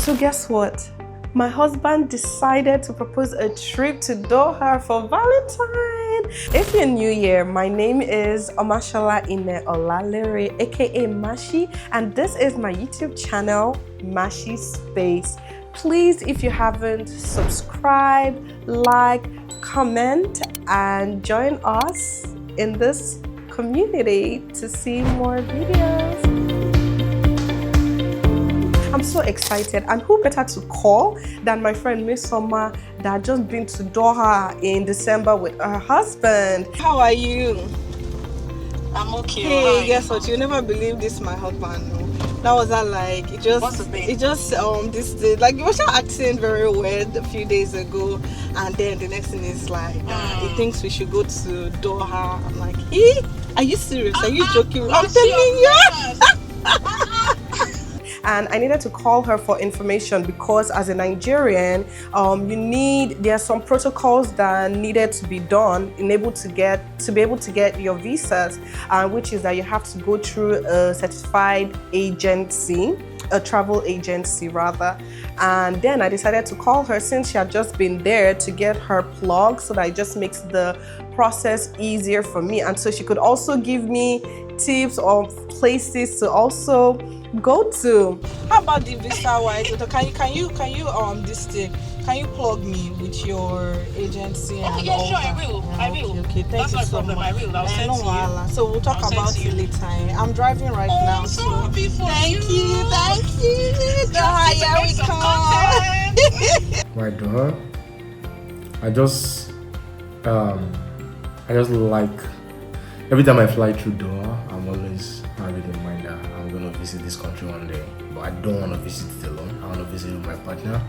So guess what? My husband decided to propose a trip to Doha for Valentine. If you're new here, my name is Omashola Ine-Olalere, aka Mashi, and this is my YouTube channel, Mashi Space. Please, if you haven't, subscribe, like, comment, and join us in this community to see more videos. I'm so excited, and who better to call than my friend Miss Summer that had just been to Doha in December with her husband. How are you? I'm okay. Hey, guess what? You never believe this, my husband. No. That was that like it just this day, like you were just acting very weird a few days ago, and then the next thing is like he thinks we should go to Doha. I'm like, hey, are you serious? Are you joking? I'm telling you. And I needed to call her for information because as a Nigerian, there are some protocols that needed to be done to be able to get your visas, which is that you have to go through a certified agency, a travel agency rather. And then I decided to call her since she had just been there to get her plug, so that it just makes the process easier for me, and so she could also give me tips of places to also go to. How about the visa wise? Can you this thing? Can you plug me with your agency? Oh, yeah, sure, I will. I will. Okay, thank you so much. I will. I'll send to you. So we'll talk about it later. I'm driving right now. I'm so happy for Thank you. Doha, Here we come. My Doha, I just like every time I fly through Doha, I'm always having in mind that I'm gonna visit this country one day. But I don't want to visit it alone. I want to visit with my partner.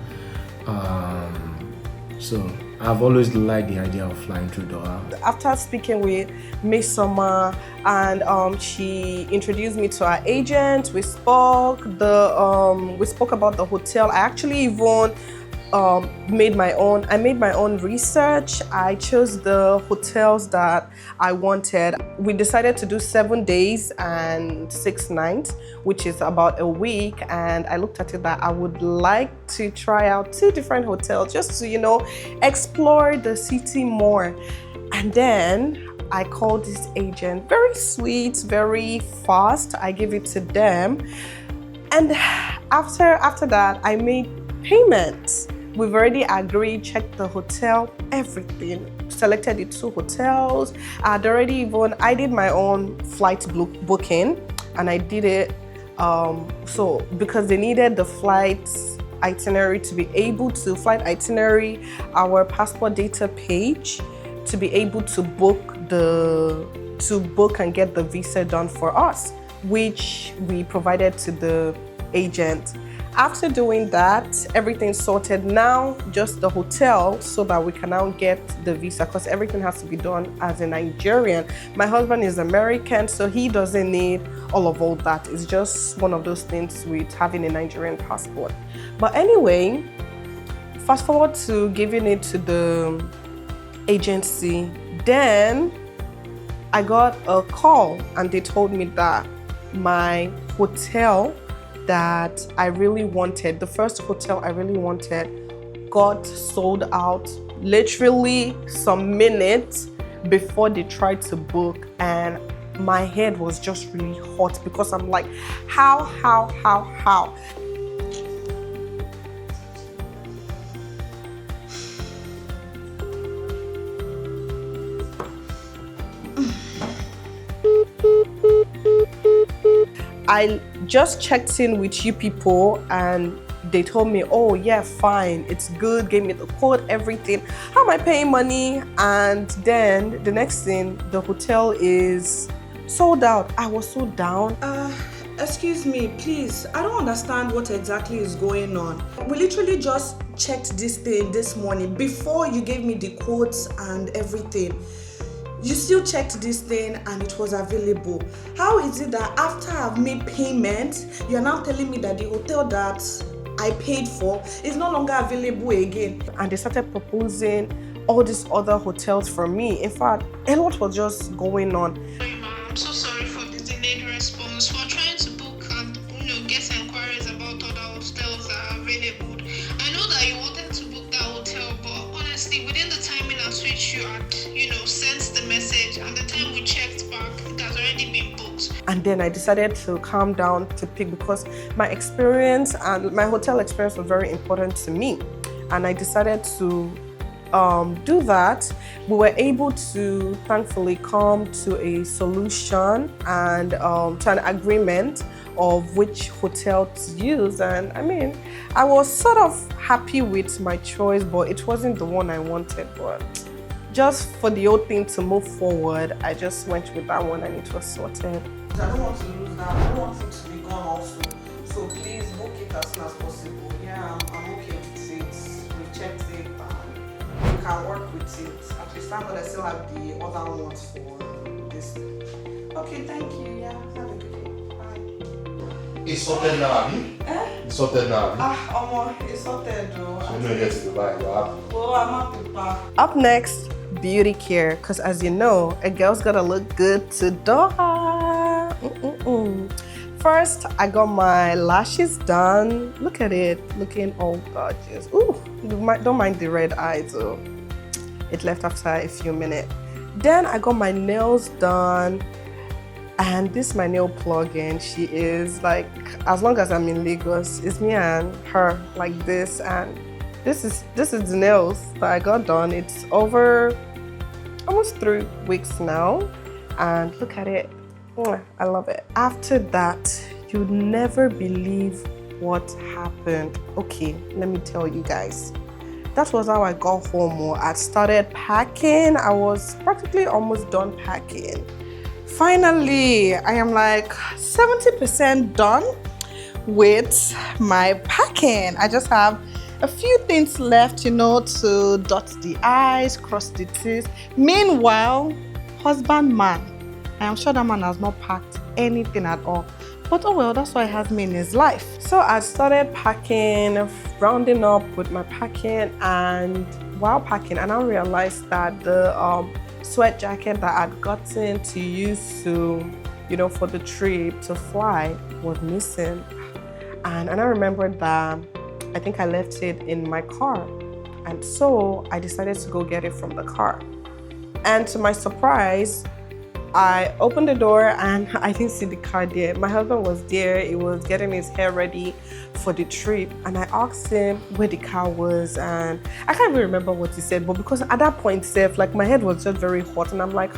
So I've always liked the idea of flying through Doha. After speaking with Miss Summer, and she introduced me to our agent, we spoke about the hotel. I actually even made my own research. I chose the hotels that I wanted. We decided to do 7 days and 6 nights, which is about a week, and I looked at it that I would like to try out 2 different hotels just to explore the city more. And then I called this agent, very sweet, very fast. I gave it to them, and after that I made payments. We've already agreed, checked the hotel, everything. Selected the 2 hotels. I did my own flight booking, and I did it. So because they needed the flight itinerary our passport data page, to be able to book and get the visa done for us, which we provided to the agent. After doing that, everything's sorted. Now, just the hotel, so that we can now get the visa, because everything has to be done as a Nigerian. My husband is American, so he doesn't need all that. It's just one of those things with having a Nigerian passport. But anyway, fast forward to giving it to the agency. Then I got a call, and they told me that my hotel that I really wanted, the first hotel I really wanted, got sold out literally some minutes before they tried to book, and my head was just really hot because I'm like, how? I just checked in with you people, and they told me, oh yeah, fine, it's good, gave me the code, everything. How am I paying money? And then the next thing, the hotel is sold out. I was so down. Excuse me, please, I don't understand what exactly is going on. We literally just checked this thing this morning before you gave me the quotes and everything. You still checked this thing and it was available. How is it that after I've made payment, you're now telling me that the hotel that I paid for is no longer available again? And they started proposing all these other hotels for me. In fact, a lot was just going on. I'm so sorry for the delayed response. We're trying to book and get inquiries about other hostels that are available. available. I know that you wanted to book that hotel, but honestly, within the timing at which you had, sent the message and the time we checked back, it has already been booked. And then I decided to calm down to pick because my experience and my hotel experience was very important to me. And I decided to do that. We were able to thankfully come to a solution and to an agreement of which hotel to use. And I mean, I was sort of happy with my choice, but it wasn't the one I wanted. But just for the whole thing to move forward, I just went with that one and it was sorted. I don't want to lose that. I don't want it to be gone also. So please book it as soon as possible. Yeah, I'm okay with it. We've checked it and we can work with it. At least thank God I still have the other ones for this. Okay, thank you. Yeah, have a good day. Bye. It's sorted now, Abby. It's sorted now, Abby. It's sorted though. So you know you get to Dubai, you're happy. Oh, I'm happy, Pa. Up next, beauty care. Because as you know, a girl's gotta look good to Doha. First, I got my lashes done. Look at it, looking all gorgeous. Ooh, don't mind the red eyes though. It left after a few minutes. Then I got my nails done. And this is my nail plug-in. She is like, as long as I'm in Lagos, it's me and her like this. And this is the nails that I got done. It's over almost 3 weeks now. And look at it. I love it. After that, you'd never believe what happened. Okay, let me tell you guys. That was how I got home. I started packing. I was practically almost done packing. Finally, I am like 70% done with my packing. I just have a few things left, to dot the I's, cross the T's. Meanwhile, husband man, I am sure that man has not packed anything at all. But oh well, that's why he has me in his life. So I started packing, rounding up with my packing, and while packing, I now realized that the sweat jacket that I'd gotten to use to, for the trip to fly was missing. And I remembered that I think I left it in my car. And so I decided to go get it from the car. And to my surprise, I opened the door and I didn't see the car there. My husband was there. He was getting his hair ready for the trip. And I asked him where the car was. And I can't even remember what he said. But because at that point, my head was just very hot. And I'm like,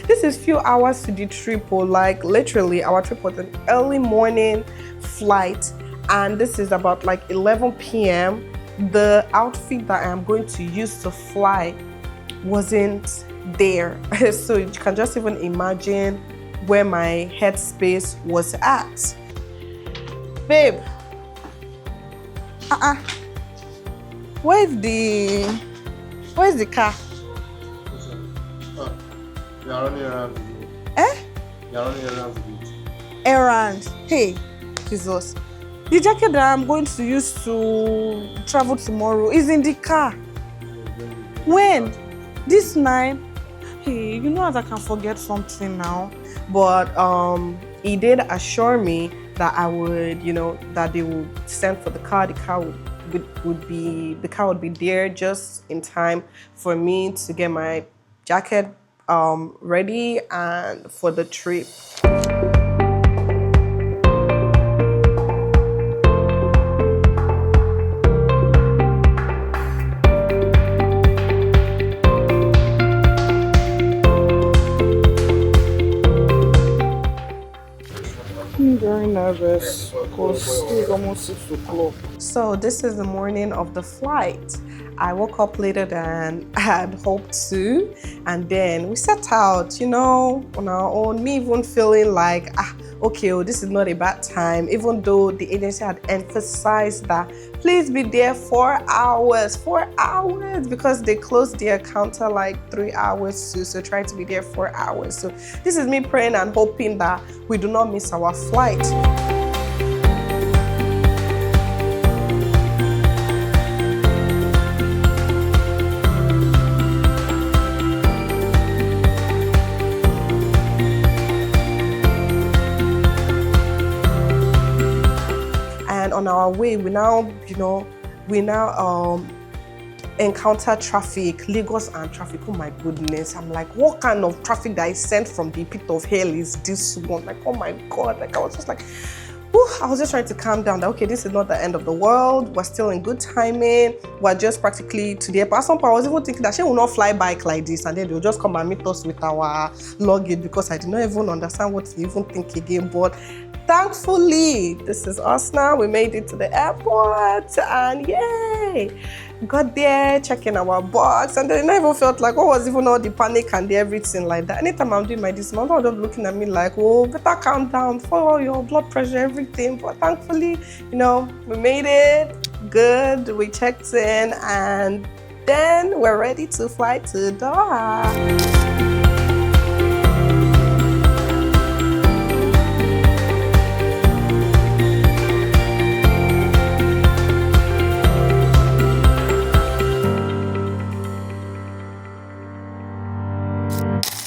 this is few hours to the trip. Or like literally, our trip was an early morning flight. And this is about like 11 p.m. The outfit that I am going to use to fly wasn't there. So you can just even imagine where my headspace was at. Babe, where's the car? You're running around. You're running around with it. Errand. Hey, Jesus. The jacket that I'm going to use to travel tomorrow is in the car. When? This night? Hey, as I can forget something now. But he did assure me that I would, that they would send for the car. The car would be there just in time for me to get my jacket ready and for the trip. Very nervous because it's almost 6 o'clock. So this is the morning of the flight. I woke up later than I had hoped to, and then we set out, on our own. Me even feeling like, okay, this is not a bad time, even though the agency had emphasized that please be there 4 hours, because they closed their counter like 3 hours too, so try to be there 4 hours. So this is me praying and hoping that we do not miss our flight. On our our way, we now encounter traffic, Lagos and traffic. Oh my goodness. I'm like, what kind of traffic that is sent from the pit of hell is this one? Like, oh my God. Like, I was just like, whew, I was just trying to calm down that, okay, this is not the end of the world. We're still in good timing. We're just practically to the airport. At some point, I was even thinking that she will not fly bike like this and then they'll just come and meet us with our luggage, because I did not even understand what to even think again. But thankfully, this is us now. We made it to the airport and yay! Got there, checking our box, and then I even felt like, what was even all the panic and the everything like that. Anytime I'm doing my dismount, they're just looking at me like, oh, better calm down for your blood pressure, everything. But thankfully, we made it good. We checked in, and then we're ready to fly to Doha.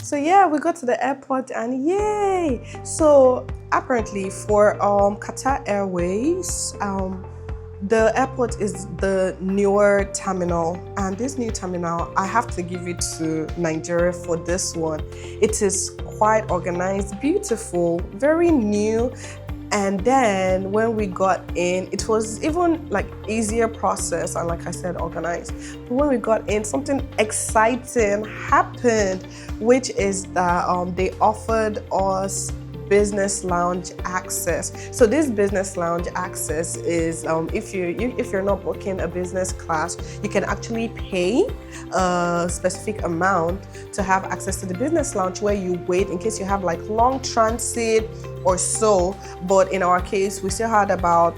So yeah, we got to the airport and yay! So apparently for Qatar Airways, the airport is the newer terminal, and this new terminal, I have to give it to Nigeria for this one. It is quite organized, beautiful, very new. And then when we got in, it was even like easier process and, like I said, organized. But when we got in, something exciting happened, which is that they offered us business lounge access. So this business lounge access is if you're not booking a business class, you can actually pay a specific amount to have access to the business lounge, where you wait in case you have like long transit or so. But in our case, we still had about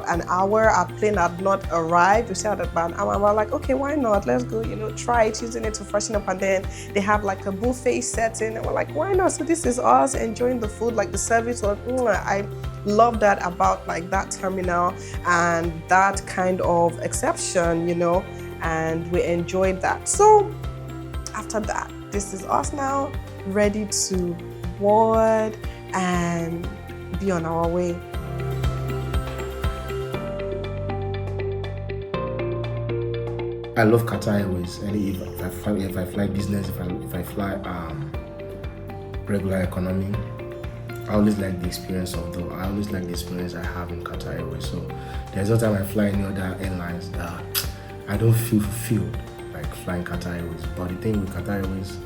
an hour. Our plane had not arrived. We still had about an hour. And we're like, okay, why not? Let's go, try it, using it to freshen up. And then they have like a buffet setting, and we're like, why not? So this is us enjoying the food. Like the service was, I love that about like that terminal and that kind of exception, and we enjoyed that. So after that, this is us now, ready to board and be on our way. I love Qatar Airways. And if I fly business, if I fly regular economy, I always like the experience I always like the experience I have in Qatar Airways. So there's no time I fly any other airlines that I don't feel fulfilled like flying Qatar Airways. But the thing with Qatar Airways,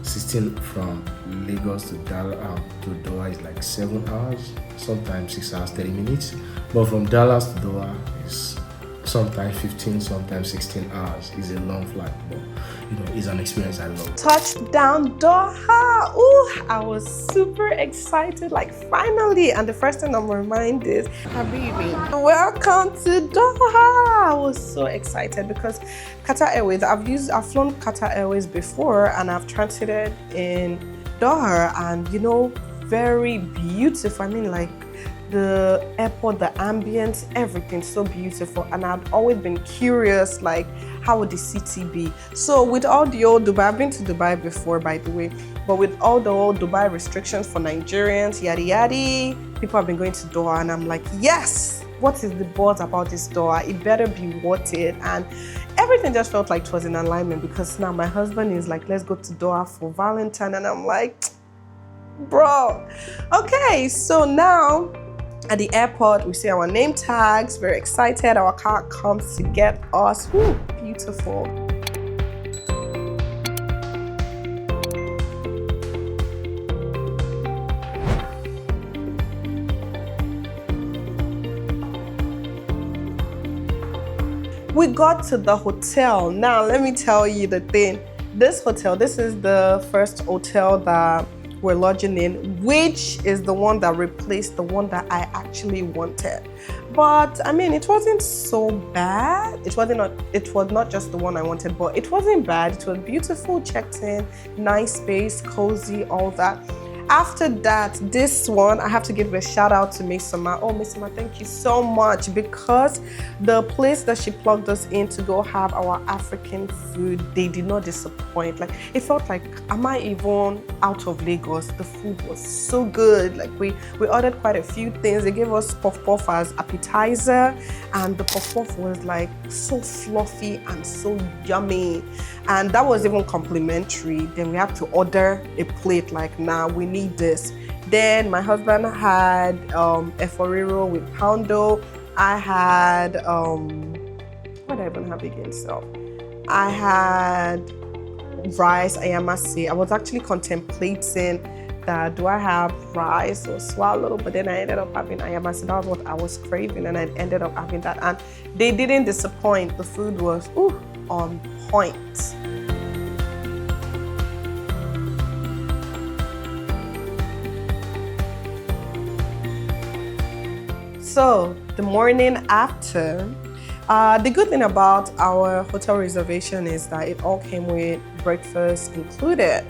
16 from Lagos to Doha is like 7 hours, sometimes 6 hours 30 minutes. But from Dallas to Doha is sometimes 15, sometimes 16 hours. It's a long flight, but it's an experience I love. Touchdown Doha! Ooh, I was super excited, like finally. And the first thing on my mind is, Habibi, welcome to Doha! I was so excited because Qatar Airways, I've flown Qatar Airways before, and I've transited in Doha, and very beautiful. I mean, like the airport, the ambience, everything so beautiful. And I've always been curious, like, how would the city be? So with all the old Dubai, I've been to Dubai before, by the way, but with all the old Dubai restrictions for Nigerians, yada yada, people have been going to Doha, and I'm like, yes, what is the buzz about this Doha? It better be worth it. And everything just felt like it was in alignment, because now my husband is like, let's go to Doha for Valentine, and I'm like, bro. Okay, so now at the airport, we see our name tags, very excited. Our car comes to get us. Woo, beautiful. We got to the hotel. Now, let me tell you the thing. This hotel, this is the first hotel that we're lodging in, which is the one that replaced the one that I actually wanted. But I mean, it wasn't so bad. It was not just the one I wanted, but it wasn't bad. It was beautiful, checked in, nice space, cozy, all that. After that, this one, I have to give a shout out to Mesoma. Oh, Mesoma, thank you so much, because the place that she plugged us in to go have our African food, they did not disappoint. Like, it felt like, am I even out of Lagos? The food was so good. Like, we ordered quite a few things. They gave us puff puff as appetizer, and the puff puff was like so fluffy and so yummy. And that was even complimentary. Then we had to order a plate, like, nah, we need this. Then my husband had eforiro with poundo. I had what did I even have again? So I had rice, ayamase. I was actually contemplating that, do I have rice or swallow? But then I ended up having ayamase. That was what I was craving, and I ended up having that. And they didn't disappoint. The food was on point. So the morning after, the good thing about our hotel reservation is that it all came with breakfast included,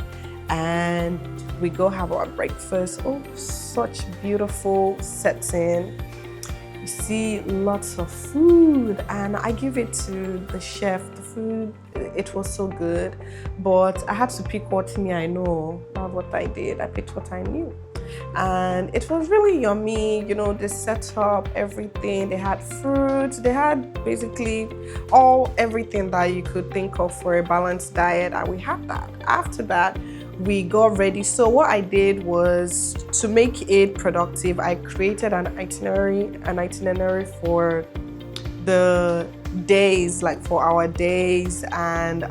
and we go have our breakfast. Oh, such beautiful setting. You see lots of food, and I give it to the chef. The food, it was so good, but I had to pick what me I know, not what I did. I picked what I knew. And it was really yummy. You know, they set up everything. They had fruits. They had basically everything that you could think of for a balanced diet, and we had that. After that, we got ready. So what I did was, to make it productive, I created an itinerary for the days, like for our days. And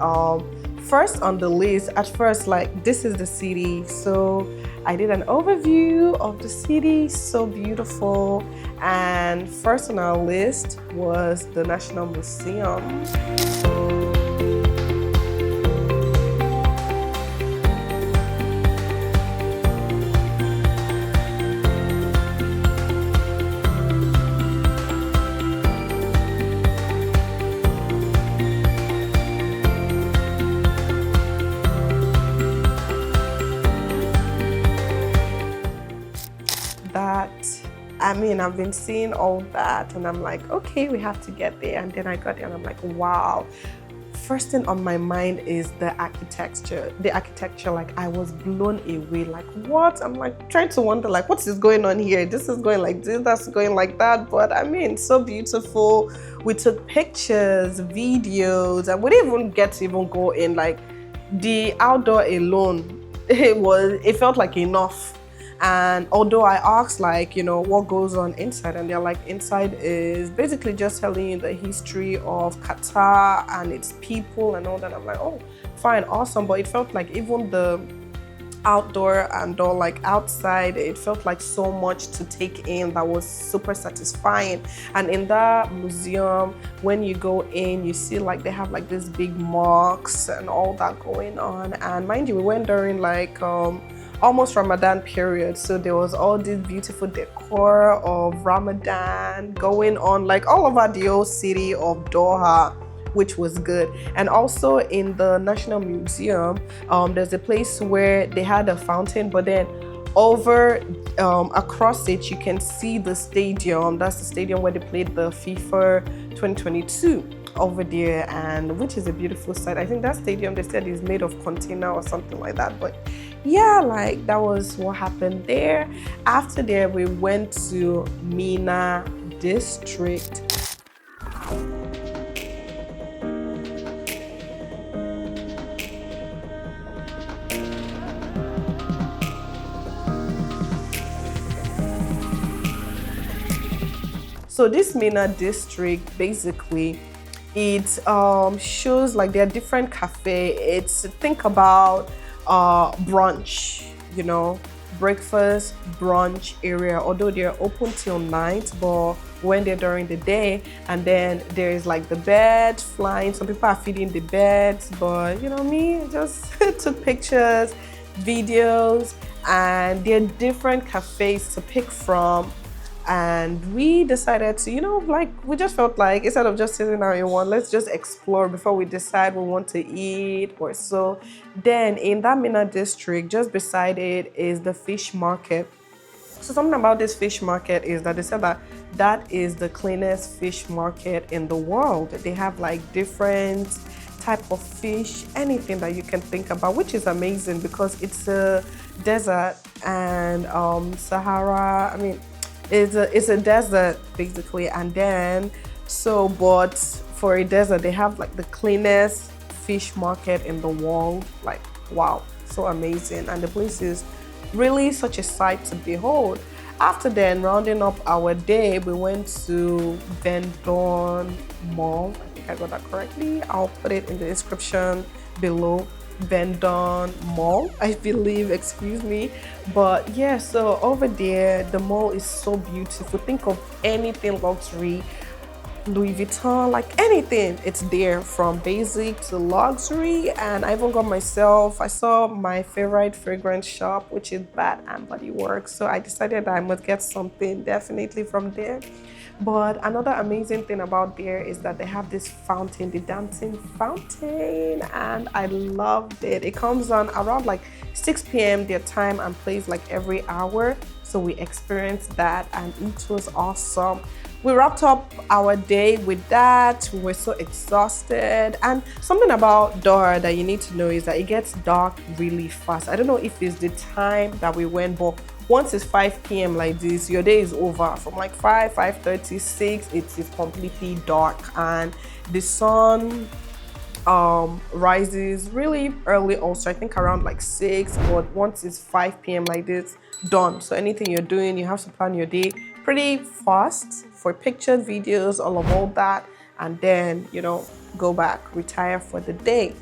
first on the list, at first, like, this is the city. So I did an overview of the city, so beautiful. And first on our list was the National Museum. I've been seeing all that, and I'm like, okay, we have to get there. And then I got there, and I'm like, wow. First thing on my mind is the architecture. Like, I was blown away. Like, what? I'm like trying to wonder, like, what is going on here? This is going like this, that's going like that. But so beautiful. We took pictures, videos, and we didn't even get to go in. Like, the outdoor alone, it felt like enough. And although I asked, like, what goes on inside, and they're like, inside is basically just telling you the history of Qatar and its people and all that. I'm like, oh, fine, awesome. But it felt like even the outdoor and all, like outside, it felt like so much to take in that was super satisfying. And in that museum, when you go in, you see like they have like these big mosques and all that going on. And mind you, we went during like almost Ramadan period, so there was all this beautiful decor of Ramadan going on like all over the old city of Doha, which was good. And also in the National Museum, there's a place where they had a fountain, but then over across it you can see the stadium. That's the stadium where they played the FIFA 2022 over there, and which is a beautiful sight. I think that stadium, they said, is made of container or something like that. But yeah, like that was what happened there. After there, we went to Mina district. So this Mina district, basically, it shows like there are different cafes. It's, think about brunch, breakfast, brunch area, although they're open till night, but when they're during the day. And then there's like the bed flying. Some people are feeding the beds, but me, just took pictures, videos, and there are different cafes to pick from. and we decided to, like, we just felt like instead of just sitting down in one, let's just explore before we decide we want to eat or so. Then in that Mina district, just beside it is the fish market. So something about this fish market is that they said that that is the cleanest fish market in the world. They have like different type of fish, anything that you can think about, which is amazing because it's a desert and Sahara. I mean, it's a desert basically, and then but for a desert they have like the cleanest fish market in the world. Like wow, so amazing, and the place is really such a sight to behold. After then, rounding up our day, we went to Vendon Mall. I think I got that correctly. I'll put it in the description below. Vendon Mall, I believe, excuse me. But yeah, so over there, the mall is so beautiful. Think of anything luxury, Louis Vuitton, like anything, it's there from basic to luxury. And I even got myself, I saw my favorite fragrance shop, which is Bath and Body Works. So I decided that I must get something definitely from there. But another amazing thing about there is that they have this fountain, the dancing fountain, and I loved it. It comes on around like 6 p.m. their time and plays like every hour. So we experienced that and it was awesome. We wrapped up our day with that. We were so exhausted. And something about Doha that you need to know is that it gets dark really fast. I don't know if it's the time that we went, but once it's 5 p.m. like this, your day is over. From like 5:30, 6, it is completely dark. And the sun rises really early also, I think around like 6, but once it's 5 p.m. like this, done. So anything you're doing, you have to plan your day pretty fast for pictures, videos, all that, and then go back, retire for the day.